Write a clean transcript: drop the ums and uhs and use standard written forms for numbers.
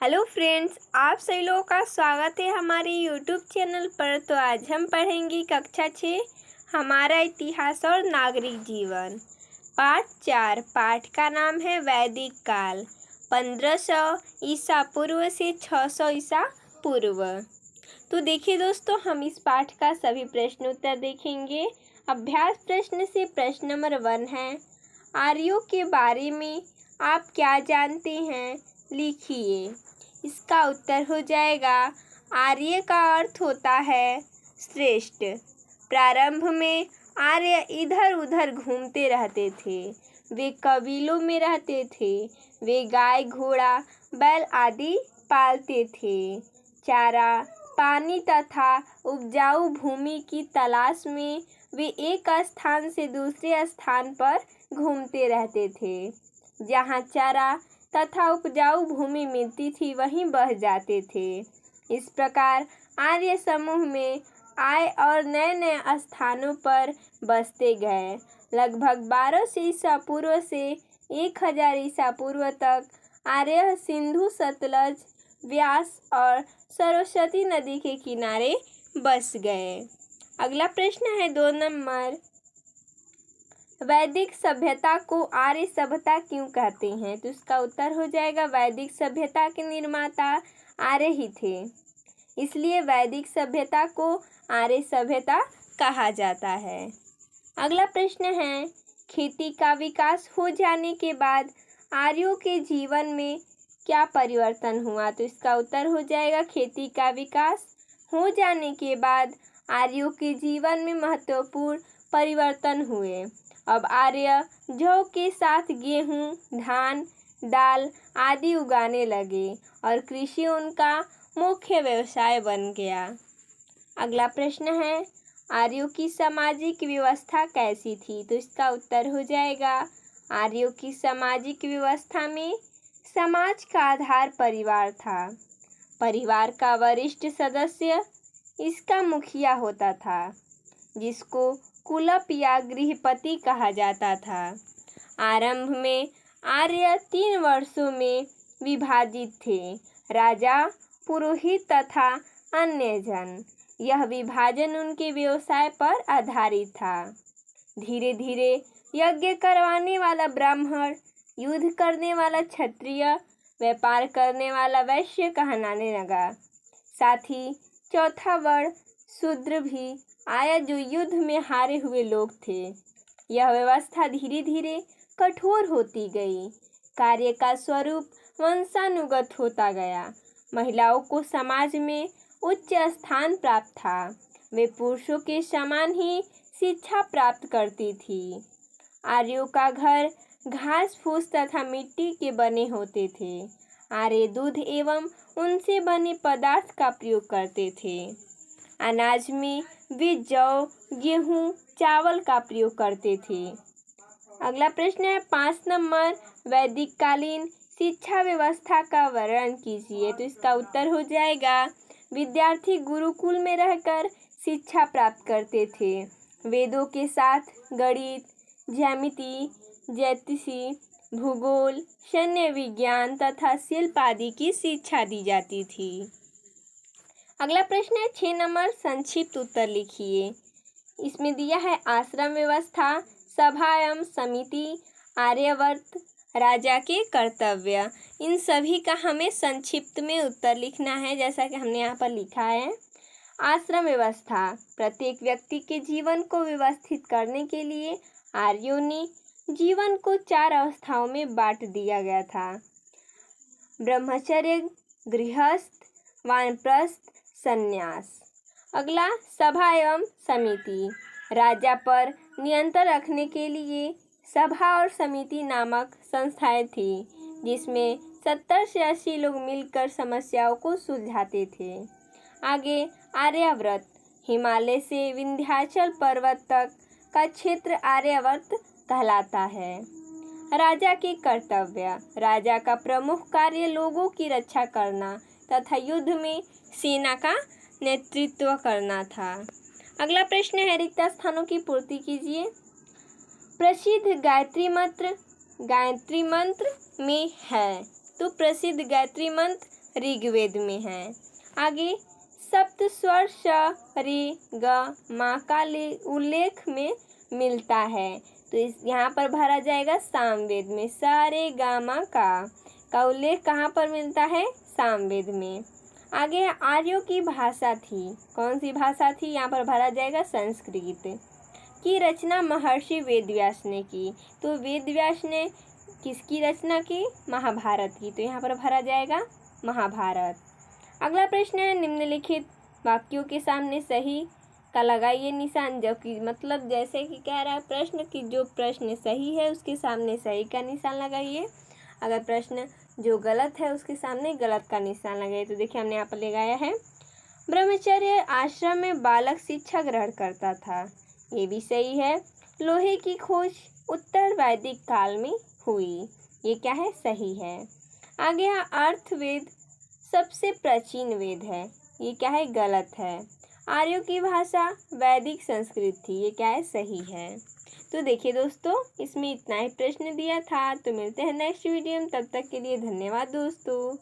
Hello friends, आप सभी लोगों का स्वागत है हमारे यूट्यूब चैनल पर। तो आज हम पढ़ेंगे कक्षा 6 हमारा इतिहास और नागरिक जीवन, पाठ 4। पाठ का नाम है वैदिक काल, 1500 ईसा पूर्व से 600 ईसा पूर्व। तो देखिए दोस्तों, हम इस पाठ का सभी प्रश्न उत्तर देखेंगे। अभ्यास प्रश्न से प्रश्न नंबर 1 है, आर्यों के बारे में आप क्या जानते हैं, लिखिए। इसका उत्तर हो जाएगा, आर्य का अर्थ होता है श्रेष्ठ। प्रारंभ में आर्य इधर उधर घूमते रहते थे। वे कबीलों में रहते थे। वे गाय, घोड़ा, बैल आदि पालते थे। चारा, पानी तथा उपजाऊ भूमि की तलाश में वे एक स्थान से दूसरे स्थान पर घूमते रहते थे। जहाँ चारा तथा उपजाऊ भूमि मिलती थी वहीं बह जाते थे। इस प्रकार आर्य समूह में आए और नए नए स्थानों पर बसते गए। लगभग 1200 ईसा पूर्व से 1000 ईसा पूर्व तक आर्य सिंधु, सतलज, व्यास और सरस्वती नदी के किनारे बस गए। अगला प्रश्न है 2 नंबर, वैदिक सभ्यता को आर्य सभ्यता क्यों कहते हैं? तो इसका उत्तर हो जाएगा, वैदिक सभ्यता के निर्माता आर्य ही थे, इसलिए वैदिक सभ्यता को आर्य सभ्यता कहा जाता है। अगला प्रश्न है, खेती का विकास हो जाने के बाद आर्यों के जीवन में क्या परिवर्तन हुआ? तो इसका उत्तर हो जाएगा, खेती का विकास हो जाने के बाद आर्यों के जीवन में महत्वपूर्ण परिवर्तन हुए। अब आर्य जौ के साथ गेहूं, धान, दाल आदि उगाने लगे और कृषि उनका मुख्य व्यवसाय बन गया। अगला प्रश्न है, आर्यों की सामाजिक व्यवस्था कैसी थी? तो इसका उत्तर हो जाएगा, आर्यों की सामाजिक व्यवस्था में समाज का आधार परिवार था। परिवार का वरिष्ठ सदस्य इसका मुखिया होता था, जिसको कुलप या गृहपति कहा जाता था। आरंभ में आर्य 3 वर्षों में विभाजित थे, राजा, पुरोहित तथा अन्य जन। यह विभाजन उनके व्यवसाय पर आधारित था। धीरे धीरे यज्ञ करवाने वाला ब्राह्मण, युद्ध करने वाला क्षत्रिय, व्यापार करने वाला वैश्य कहलाने लगा। साथ ही चौथा वर्ण शूद्र भी आया, जो युद्ध में हारे हुए लोग थे। यह व्यवस्था धीरे धीरे कठोर होती गई। कार्य का स्वरूप वंशानुगत होता गया। महिलाओं को समाज में उच्च स्थान प्राप्त था। वे पुरुषों के समान ही शिक्षा प्राप्त करती थी। आर्यों का घर घास फूस तथा मिट्टी के बने होते थे। आर्य दूध एवं उनसे बने पदार्थ का प्रयोग करते थे। अनाज में वे जौ, गेहूं, चावल का प्रयोग करते थे। अगला प्रश्न है 5 नंबर, वैदिक कालीन शिक्षा व्यवस्था का वर्णन कीजिए। तो इसका उत्तर हो जाएगा, विद्यार्थी गुरुकुल में रहकर शिक्षा प्राप्त करते थे। वेदों के साथ गणित, ज्यामिति, ज्योतिषी, भूगोल, सैन्य विज्ञान तथा शिल्प आदि की शिक्षा दी जाती थी। अगला प्रश्न है 6 नंबर, संक्षिप्त उत्तर लिखिए। इसमें दिया है, आश्रम व्यवस्था, सभा एवं समिति, आर्यावर्त, राजा के कर्तव्य। इन सभी का हमें संक्षिप्त में उत्तर लिखना है, जैसा कि हमने यहाँ पर लिखा है। आश्रम व्यवस्था, प्रत्येक व्यक्ति के जीवन को व्यवस्थित करने के लिए आर्यों ने जीवन को 4 अवस्थाओं में बांट दिया गया था। ब्रह्मचर्य, गृहस्थ, वानप्रस्थ, संन्यास। अगला, सभा एवं समिति, राजा पर नियंत्रण रखने के लिए सभा और समिति नामक संस्थाएं थी, जिसमें 70 से 80 लोग मिलकर समस्याओं को सुलझाते थे। आगे, आर्यावर्त, हिमालय से विंध्याचल पर्वत तक का क्षेत्र आर्यावर्त कहलाता है। राजा के कर्तव्य, राजा का प्रमुख कार्य लोगों की रक्षा करना तथा युद्ध में सेना का नेतृत्व करना था। अगला प्रश्न है, रिक्त स्थानों की पूर्ति कीजिए। प्रसिद्ध गायत्री मंत्र में है। तो प्रसिद्ध गायत्री मंत्र ऋग्वेद में है। आगे सप्त स्वर स रे ग मा का उल्लेख में मिलता है, तो इस यहाँ पर भरा जाएगा सामवेद में। सा रे गा मा का उल्लेख कहाँ पर मिलता है? सामवेद में। आगे आर्यों की भाषा थी, कौन सी भाषा थी? यहाँ पर भरा जाएगा संस्कृत की रचना महर्षि वेदव्यास ने की। तो वेदव्यास ने किसकी रचना की? महाभारत की, तो यहाँ पर भरा जाएगा महाभारत। अगला प्रश्न है, निम्नलिखित वाक्यों के सामने सही का लगाइए निशान, जबकि मतलब जैसे कि कह रहा है प्रश्न कि जो प्रश्न सही है उसके सामने सही का निशान लगाइए, अगर प्रश्न जो गलत है उसके सामने गलत का निशान लगाइए। तो देखिए हमने यहाँ पर लगाया है, ब्रह्मचर्य आश्रम में बालक शिक्षा ग्रहण करता था, ये भी सही है। लोहे की खोज उत्तर वैदिक काल में हुई, ये क्या है? सही है। आगे अर्थवेद सबसे प्राचीन वेद है, ये क्या है? गलत है। आर्यों की भाषा वैदिक संस्कृत थी, ये क्या है? सही है। तो देखिए दोस्तों, इसमें इतना ही प्रश्न दिया था। तो मिलते हैं नेक्स्ट वीडियो में, तब तक के लिए धन्यवाद दोस्तों।